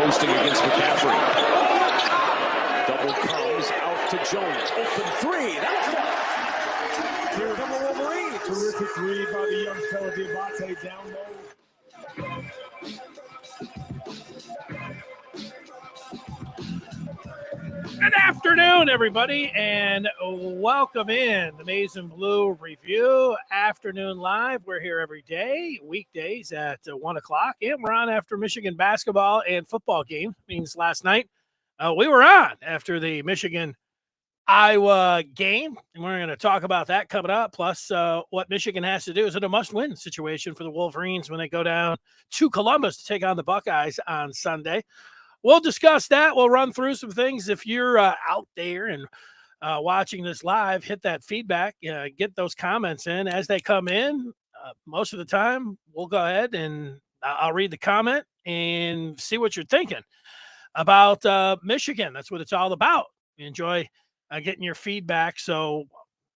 coasting against McCaffrey. Double comes out to Jones. Open three. That's it. Here come the Wolverines. Terrific read by the young fella, Dante down low. Good afternoon, everybody, and welcome in the Maize and Blue Review Afternoon Live. We're here every day, weekdays at 1 o'clock, and we're on after Michigan basketball and football game. Means last night we were on after the Michigan-Iowa game, and we're going to talk about that coming up, plus what Michigan has to do. Is it a must-win situation for the Wolverines when they go down to Columbus to take on the Buckeyes on Sunday? We'll discuss that. We'll run through some things. If you're out there and watching this live, hit that feedback, get those comments in as they come in. Most of the time, we'll go ahead and I'll read the comment and see what you're thinking about Michigan. That's what it's all about. We enjoy getting your feedback. So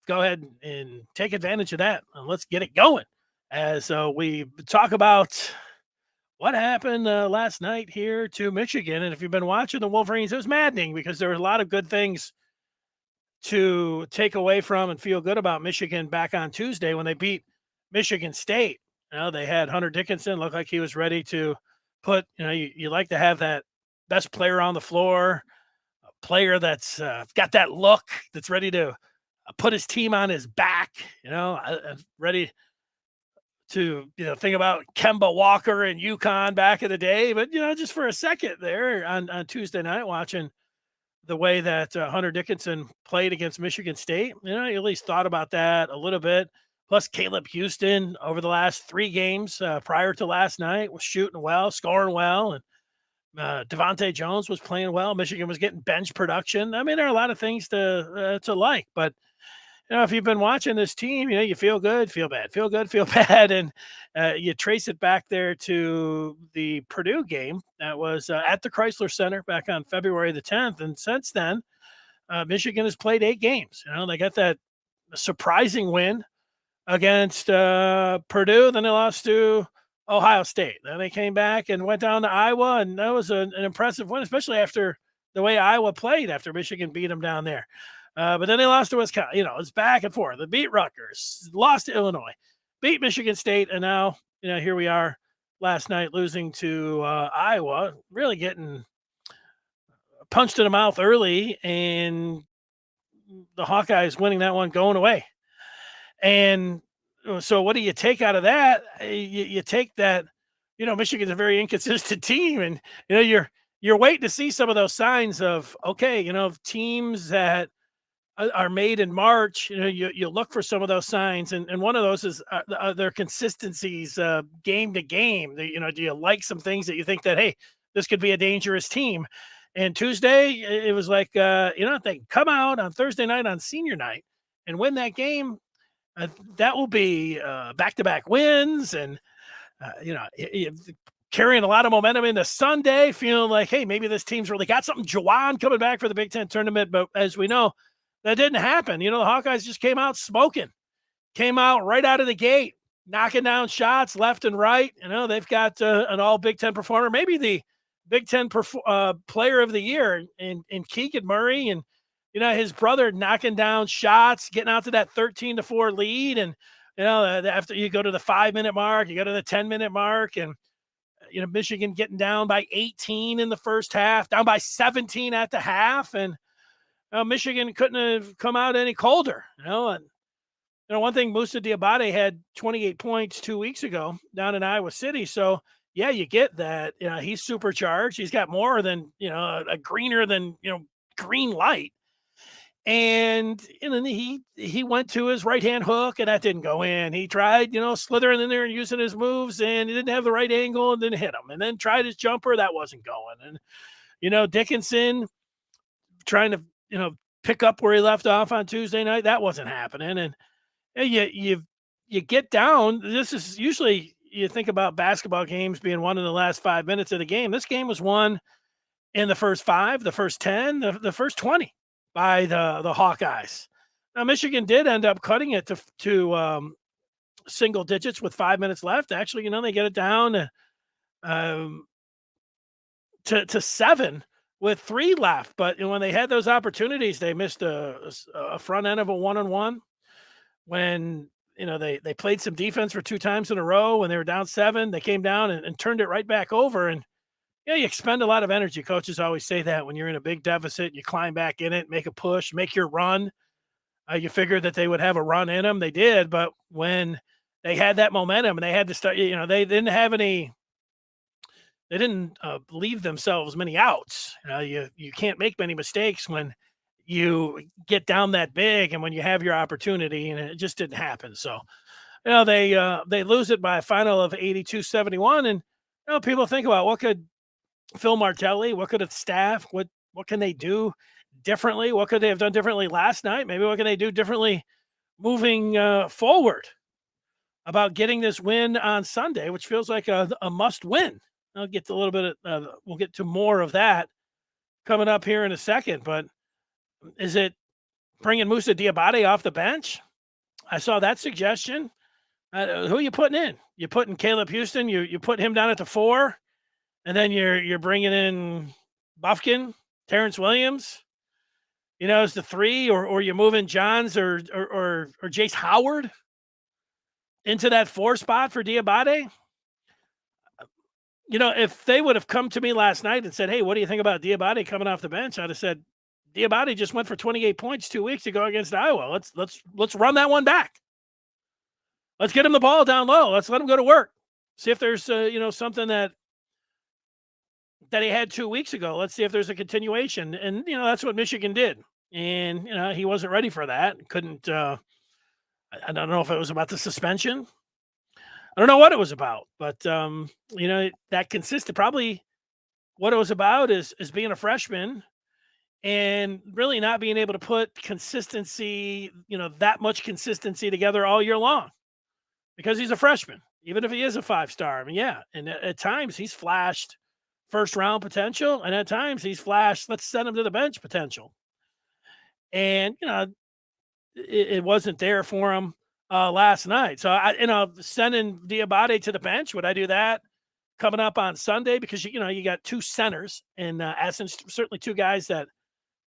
go ahead and take advantage of that. And let's get it going as we talk about what happened last night here to Michigan. And if you've been watching the Wolverines, it was maddening because there were a lot of good things to take away from and feel good about Michigan back on Tuesday when they beat Michigan State. You know, they had Hunter Dickinson look like he was ready to put, you like to have that best player on the floor, a player that's got that look, that's ready to put his team on his back, ready to think about Kemba Walker and UConn back in the day, but just for a second there on Tuesday night, watching the way that Hunter Dickinson played against Michigan State, you at least thought about that a little bit. Plus, Caleb Houston over the last 3 games prior to last night was shooting well, scoring well, and Devontae Jones was playing well. Michigan was getting bench production. I mean, there are a lot of things to like, but if you've been watching this team, you feel good, feel bad, feel good, feel bad. And you trace it back there to the Purdue game that was at the Chrysler Center back on February the 10th. And since then, Michigan has played 8 games. They got that surprising win against Purdue. Then they lost to Ohio State. Then they came back and went down to Iowa. And that was an impressive win, especially after the way Iowa played after Michigan beat them down there. But then they lost to Wisconsin. It's back and forth. They beat Rutgers, lost to Illinois, beat Michigan State, and now, here we are last night losing to Iowa, really getting punched in the mouth early, and the Hawkeyes winning that one going away. And so what do you take out of that? You take that, Michigan's a very inconsistent team, and, you're waiting to see some of those signs of, okay, teams that are made in March, you look for some of those signs, and one of those is their consistencies game to game. Do you like some things that you think that, hey, this could be a dangerous team? And Tuesday, it was like, if they come out on Thursday night on senior night and win that game, that will be back-to-back wins, and carrying a lot of momentum into Sunday, feeling like, hey, maybe this team's really got something. Juwan coming back for the Big Ten tournament, but as we know, that didn't happen. The Hawkeyes just came out smoking, came out right out of the gate, knocking down shots left and right. They've got an all Big Ten performer, maybe the Big Ten player of the year in Keegan Murray, and, his brother knocking down shots, getting out to that 13-4 lead. And, after you go to the 5-minute mark, you go to the 10-minute mark, and, Michigan getting down by 18 in the first half, down by 17 at the half. And, Michigan couldn't have come out any colder, and one thing, Moussa Diabate had 28 points 2 weeks ago down in Iowa City. So yeah, you get that. He's supercharged. He's got more than, a greener than, green light. And then he went to his right-hand hook, and that didn't go in. He tried, slithering in there and using his moves, and he didn't have the right angle and didn't hit him. And then tried his jumper, that wasn't going. And, Dickinson trying to, pick up where he left off on Tuesday night, that wasn't happening. And you get down. This is usually, you think about basketball games being won in the last 5 minutes of the game. This game was won in the first 5, the first 10, the first 20 by the Hawkeyes. Now, Michigan did end up cutting it to single digits with 5 minutes left. Actually, they get it down to to 7 with 3 left. But when they had those opportunities, they missed a front end of a 1-on-1. When they played some defense for 2 times in a row when they were down 7, they came down and turned it right back over. And you expend a lot of energy. Coaches always say that when you're in a big deficit, you climb back in it, make a push, make your run. You figured that they would have a run in them. They did, but when they had that momentum and they had to start, they didn't have any. They didn't leave themselves many outs. You can't make many mistakes when you get down that big and when you have your opportunity, and it just didn't happen. So, they lose it by a final of 82-71, and people think about what could Phil Martelli, what could the staff, what can they do differently? What could they have done differently last night? Maybe what can they do differently moving forward about getting this win on Sunday, which feels like a must win. I'll get to a little bit of, we'll get to more of that coming up here in a second, but is it bringing Moussa Diabate off the bench? I saw that suggestion. Who are you putting in? You putting Caleb Houston, you put him down at the 4, and then you're bringing in Buffkin, Terrence Williams, as the 3, or you're moving Johns or Jace Howard into that 4 spot for Diabate. If they would have come to me last night and said, "Hey, what do you think about Diabate coming off the bench?" I'd have said, "Diabate just went for 28 points 2 weeks ago against Iowa. Let's run that one back. Let's get him the ball down low. Let's let him go to work. See if there's something that he had 2 weeks ago. Let's see if there's a continuation." And that's what Michigan did. And he wasn't ready for that. Couldn't. I don't know if it was about the suspension. I don't know what it was about, but that consistent. Probably what it was about is being a freshman and really not being able to put consistency, that much consistency together all year long, because he's a freshman, even if he is a 5-star. I mean, yeah, and at times he's flashed first round potential, and at times he's flashed let's send him to the bench potential, and it wasn't there for him last night. So sending Diabate to the bench, would I do that coming up on Sunday? Because you got 2 centers in essence, certainly 2 guys that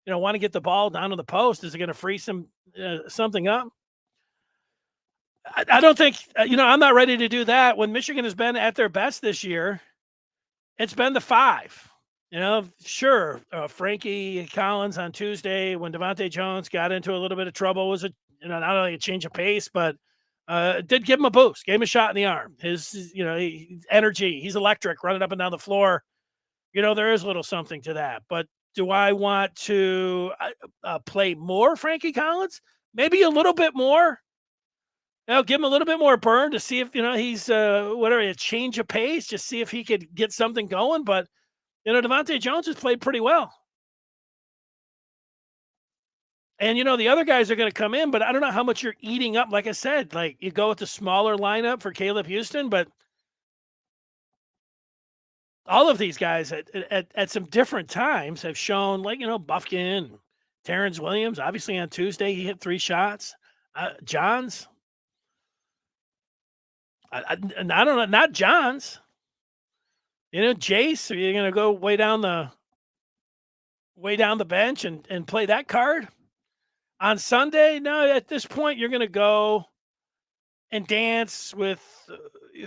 want to get the ball down to the post. Is it going to free something up? I don't think I'm not ready to do that. When Michigan has been at their best this year, it's been the 5. Sure, Frankie Collins on Tuesday when Devontae Jones got into a little bit of trouble was not only a change of pace, but it did give him a boost, gave him a shot in the arm. His energy, he's electric, running up and down the floor. There is a little something to that. But do I want to play more Frankie Collins? Maybe a little bit more. Give him a little bit more burn to see if he's a change of pace, just see if he could get something going. But Devontae Jones has played pretty well. And, the other guys are going to come in, but I don't know how much you're eating up. Like I said, like you go with the smaller lineup for Caleb Houston, but all of these guys at some different times have shown, like, Buffkin, Terrence Williams, obviously on Tuesday, he hit 3 shots. Johns. I don't know, not Johns. Jace, are you going to go way down the bench and play that card on Sunday? No, at this point, you're going to go and dance with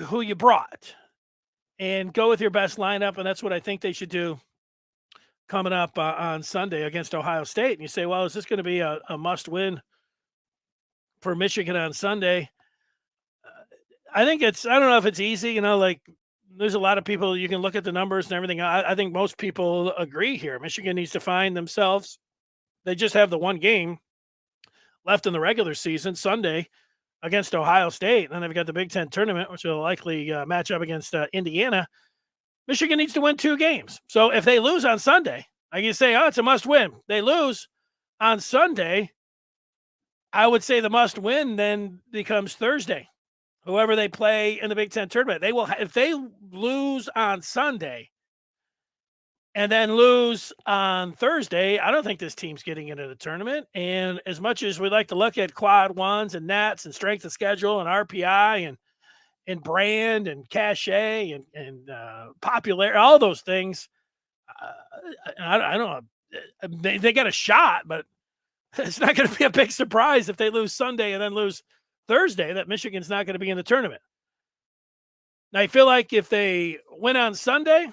who you brought and go with your best lineup. And that's what I think they should do coming up on Sunday against Ohio State. And you say, well, is this going to be a must win for Michigan on Sunday? I think I don't know if it's easy, like there's a lot of people, you can look at the numbers and everything. I think most people agree here. Michigan needs to find themselves. They just have the 1 game left in the regular season, Sunday against Ohio State. And then they've got the Big Ten tournament, which will likely match up against Indiana. Michigan needs to win 2 games. So if they lose on Sunday, I can say, it's a must win. They lose on Sunday, I would say the must win then becomes Thursday. Whoever they play in the Big Ten tournament, they will. If they lose on Sunday and then lose on Thursday, I don't think this team's getting into the tournament. And as much as we like to look at quad ones and nets and strength of schedule and RPI and brand and cachet and popularity, all those things, I don't know. They got a shot, but it's not going to be a big surprise if they lose Sunday and then lose Thursday that Michigan's not going to be in the tournament. Now, I feel like if they win on Sunday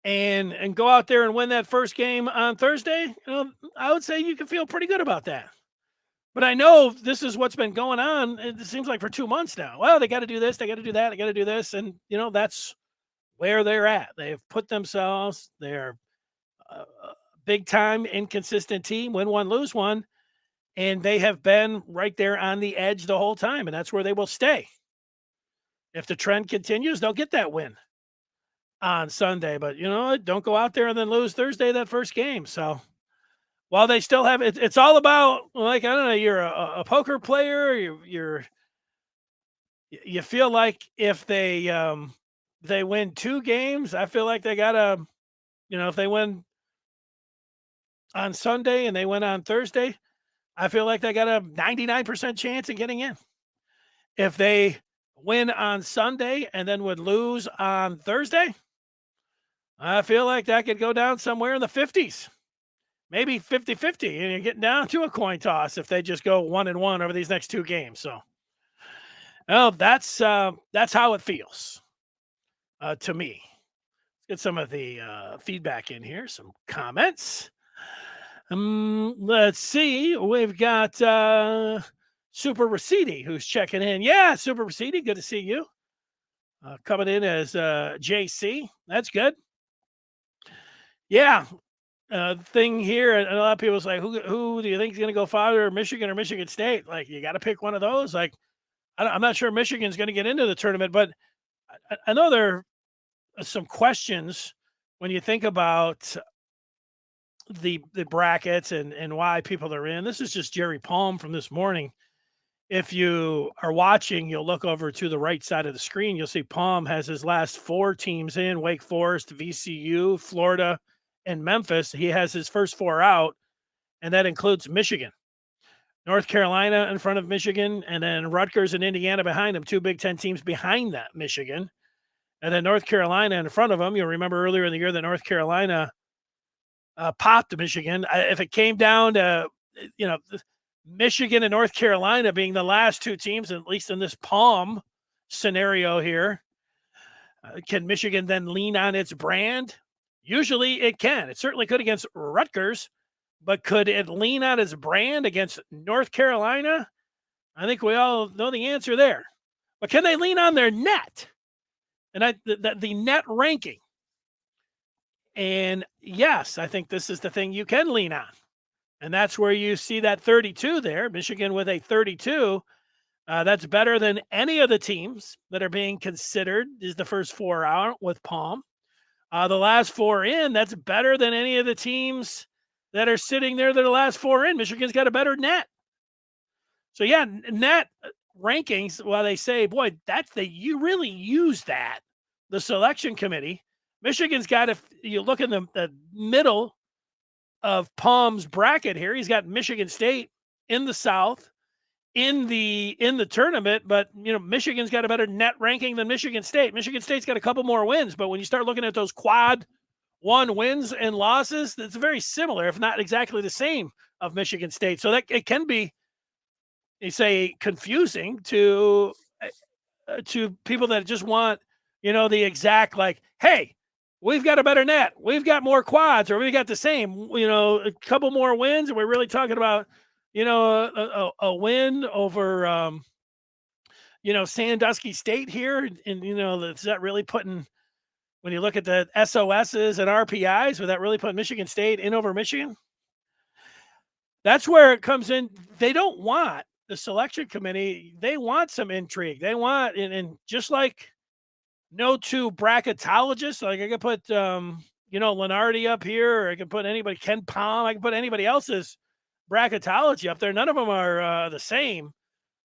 and go out there and win that first game on Thursday, I would say you can feel pretty good about that. But I know this is what's been going on. It seems like for 2 months now. Well, they got to do this, they got to do that, they got to do this, and that's where they're at. They've put themselves. They're a big time inconsistent team. Win one, lose one, and they have been right there on the edge the whole time, and that's where they will stay. If the trend continues, they'll get that win on Sunday. But don't go out there and then lose Thursday that first game. So while they still have it, it's all about, like, I don't know, you're a poker player. You feel like if they win 2 games, I feel like they gotta, if they win on Sunday and they win on Thursday, I feel like they got a 99% chance of getting in. If they win on Sunday and then would lose on Thursday, I feel like that could go down somewhere in the 50s, maybe 50-50, and you're getting down to a coin toss if they just go 1-1 over these next 2 games. So, that's how it feels to me. Let's get some of the feedback in here, some comments. Let's see. We've got Super Raciti who's checking in. Yeah, Super Raciti, good to see you. Coming in as JC. That's good. Yeah. Thing here, and a lot of people say, who do you think is going to go farther, Michigan or Michigan State? Like, you got to pick one of those. Like, I'm not sure Michigan's going to get into the tournament, but I know there are some questions when you think about the brackets and why people are in. This is just Jerry Palm from this morning. If you are watching, you'll look over to the right side of the screen. You'll see Palm has his last 4 teams in: Wake Forest, VCU, Florida, and Memphis. He has his first 4 out, and that includes Michigan. North Carolina in front of Michigan, and then Rutgers and Indiana behind them, 2 Big Ten teams behind that Michigan. And then North Carolina in front of them. You'll remember earlier in the year that North Carolina popped Michigan. If it came down to, Michigan and North Carolina being the last 2 teams, at least in this Palm scenario here, can Michigan then lean on its brand? Usually it can. It certainly could against Rutgers, but could it lean on its brand against North Carolina? I think we all know the answer there. But can they lean on their net? And the net ranking. And yes, I think this is the thing you can lean on. And that's where you see that 32 there. Michigan with a 32. That's better than any of the teams that are being considered is the first 4 out with Palm. The last 4 in, that's better than any of the teams that are sitting there that are the last 4 in. Michigan's got a better net. So, yeah, net rankings, while they say, boy, you really use that, the selection committee. Michigan's got, if you look in the middle of Palm's bracket here, he's got Michigan State in the South in the tournament, but Michigan's got a better net ranking than Michigan State. Michigan State's got a couple more wins, but when you start looking at those quad 1 wins and losses, it's very similar, if not exactly the same, of Michigan State. So that it can be, you say, confusing to people that just want, the exact, like, hey, we've got a better net, we've got more quads, or we've got the same, a couple more wins, and we're really talking about, a win over, Sandusky State here. And, is that really putting, when you look at the SOSs and RPIs, would that really put Michigan State in over Michigan? That's where it comes in. They don't want the selection committee. They want some intrigue. They want, and just like no 2 bracketologists, like I could put, Lenardi up here, or I could put anybody, Ken Palm, I can put anybody else's bracketology up there. None of them are the same,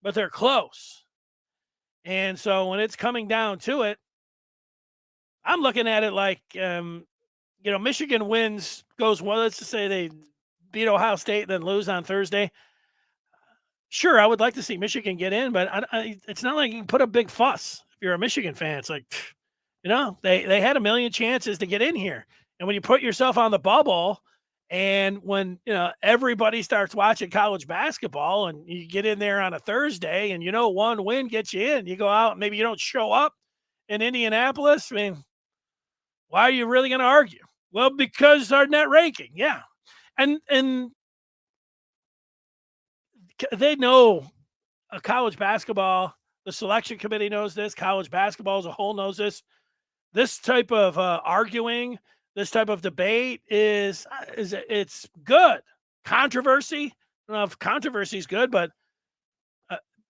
but they're close. And so when it's coming down to it, I'm looking at it like, Michigan wins, goes, well, let's just say they beat Ohio State, then lose on Thursday. Sure, I would like to see Michigan get in, but it's not like you can put a big fuss. If you're a Michigan fan, it's like, They had a million chances to get in here. And when you put yourself on the bubble, and when everybody starts watching college basketball, and you get in there on a Thursday, and one win gets you in, you go out, maybe you don't show up in Indianapolis. I mean, why are you really going to argue? Well, because our net ranking, yeah, and they know college basketball. The selection committee knows this. College basketball as a whole knows this. This type of arguing, this type of debate is it's good. Controversy, I don't know if controversy is good, but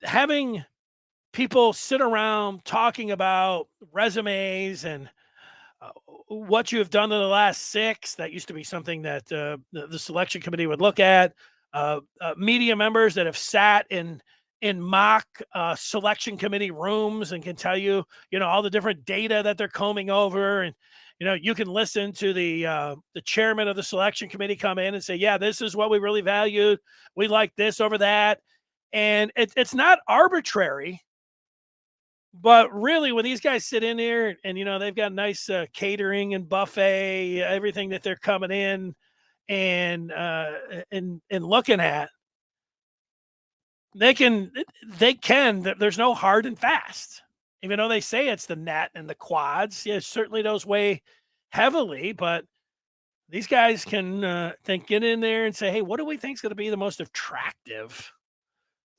having people sit around talking about resumes and what you have done in the last 6, that used to be something that the selection committee would look at. Media members that have sat in mock selection committee rooms and can tell you, all the different data that they're combing over. And, you can listen to the chairman of the selection committee come in and say, yeah, this is what we really valued. We like this over that. And it's not arbitrary. But really, when these guys sit in there and, they've got nice catering and buffet, everything that they're coming in and looking at, there's no hard and fast. Even though they say it's the net and the quads, yeah, certainly those weigh heavily, but these guys can get in there and say, hey, what do we think is going to be the most attractive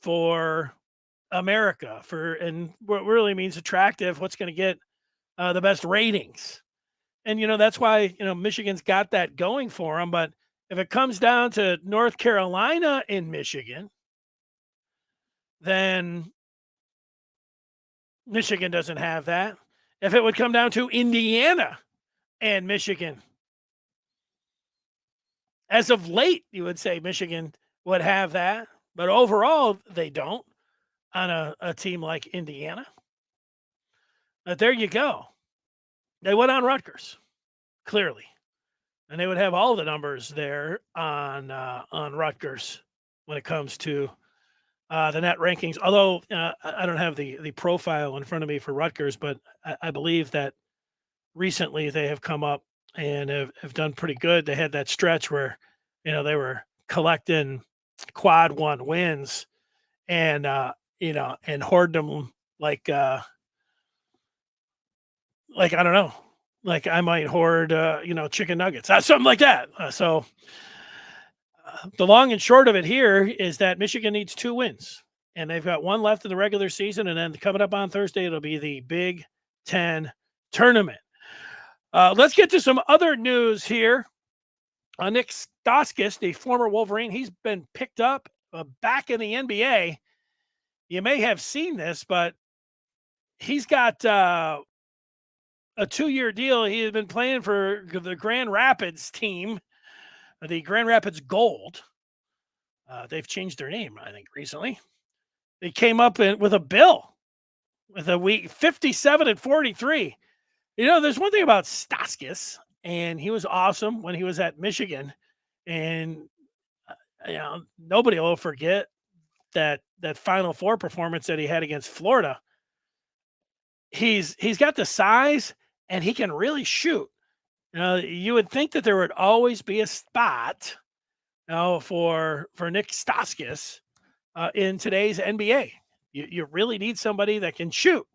for America, and what really means attractive, what's going to get the best ratings. And, that's why, Michigan's got that going for them. But if it comes down to North Carolina in Michigan, then Michigan doesn't have that. If it would come down to Indiana and Michigan, as of late, you would say Michigan would have that. But overall, they don't on a team like Indiana. But there you go. They went on Rutgers, clearly. And they would have all the numbers there on Rutgers when it comes to the net rankings. Although I don't have the profile in front of me for Rutgers, but I believe that recently they have come up and have done pretty good. They had that stretch where, they were collecting quad 1 wins and, and hoard them like I don't know, like I might hoard, chicken nuggets, something like that. So the long and short of it here is that Michigan needs 2 wins, and they've got 1 left in the regular season. And then coming up on Thursday, it'll be the Big Ten tournament. Let's get to some other news here. Nik Stauskas, the former Wolverine, he's been picked up back in the NBA. You may have seen this, but he's got a 2-year deal. He has been playing for the Grand Rapids team, the Grand Rapids Gold. They've changed their name, I think, recently. They came up with a bill with a week 57 and 43. There's one thing about Stauskas, and he was awesome when he was at Michigan, and nobody will forget that Final Four performance that he had against Florida. He's got the size, and he can really shoot. You would think that there would always be a spot for Nik Stauskas in today's NBA. You really need somebody that can shoot.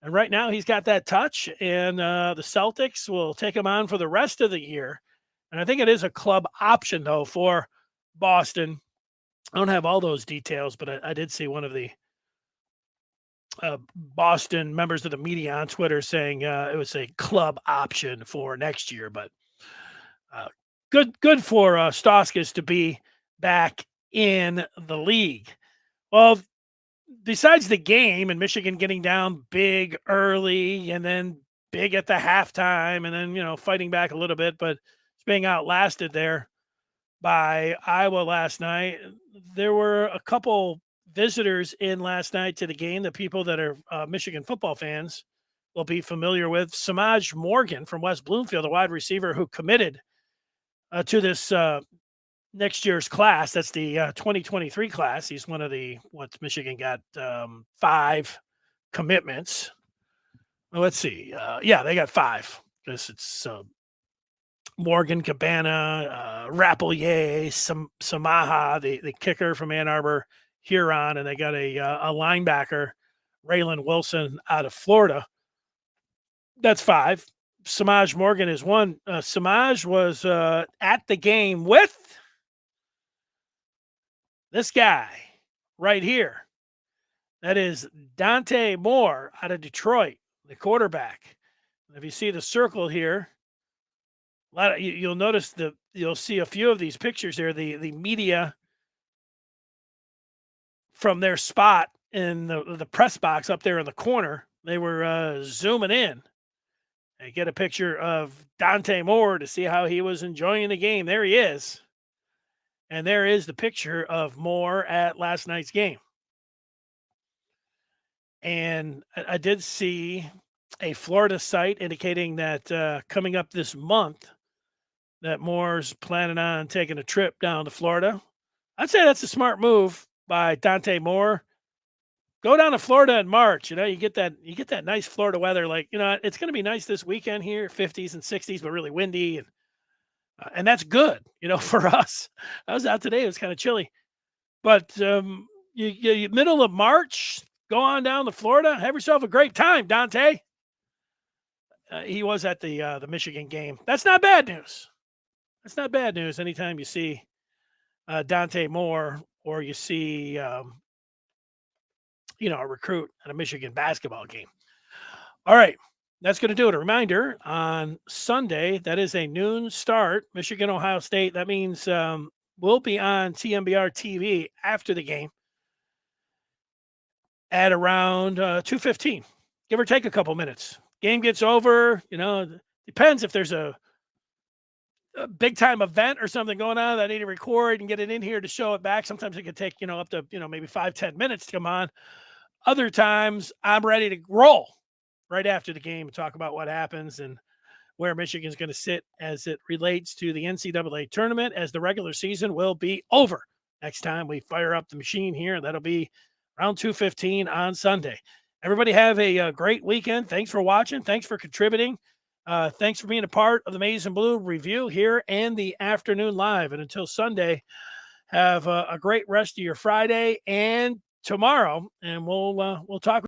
And right now he's got that touch, and the Celtics will take him on for the rest of the year. And I think it is a club option, though, for Boston. I don't have all those details, but I did see one of the Boston members of the media on Twitter saying it was a club option for next year. But good for Stauskas to be back in the league. Well, besides the game and Michigan getting down big early and then big at the halftime and then, fighting back a little bit, but it's being outlasted there by Iowa last night. There were a couple visitors in last night to the game. The people that are Michigan football fans will be familiar with. Samaj Morgan from West Bloomfield, a wide receiver who committed to this next year's class. That's the 2023 class. He's one of Michigan got 5 commitments. Well, let's see. Yeah, they got 5. Because it's Morgan, Cabana, Rapelier, Samaha, the kicker from Ann Arbor, Huron, and they got a linebacker, Raylan Wilson, out of Florida. That's 5. Samaj Morgan is 1. Samaj was at the game with this guy right here. That is Dante Moore out of Detroit, the quarterback. If you see the circle here, you'll notice you'll see a few of these pictures there. The media from their spot in the press box up there in the corner, they were zooming in and get a picture of Dante Moore to see how he was enjoying the game. There he is. And there is the picture of Moore at last night's game. And I did see a Florida site indicating that coming up this month, that Moore's planning on taking a trip down to Florida. I'd say that's a smart move by Dante Moore. Go down to Florida in March. You get that nice Florida weather. Like, it's going to be nice this weekend here, 50s and 60s, but really windy, and that's good. For us. I was out today; it was kind of chilly, but you middle of March, go on down to Florida, have yourself a great time, Dante. He was at the Michigan game. That's not bad news. That's not bad news. Anytime you see Dante Moore, or you see a recruit at a Michigan basketball game. All right, that's going to do it. A reminder, on Sunday, that is a noon start, Michigan, Ohio State. That means we'll be on TMBR TV after the game at around 2:15, give or take a couple minutes. Game gets over, depends if there's a big time event or something going on that I need to record and get it in here to show it back. Sometimes it could take, up to, maybe 5-10 minutes to come on. Other times I'm ready to roll right after the game and talk about what happens and where Michigan's going to sit as it relates to the NCAA tournament, as the regular season will be over next time we fire up the machine here. That'll be around 2:15 on Sunday. Everybody have a great weekend. Thanks for watching. Thanks for contributing. Thanks for being a part of the Maize and Blue review here and the afternoon live. And until Sunday, have a great rest of your Friday and tomorrow, and we'll talk.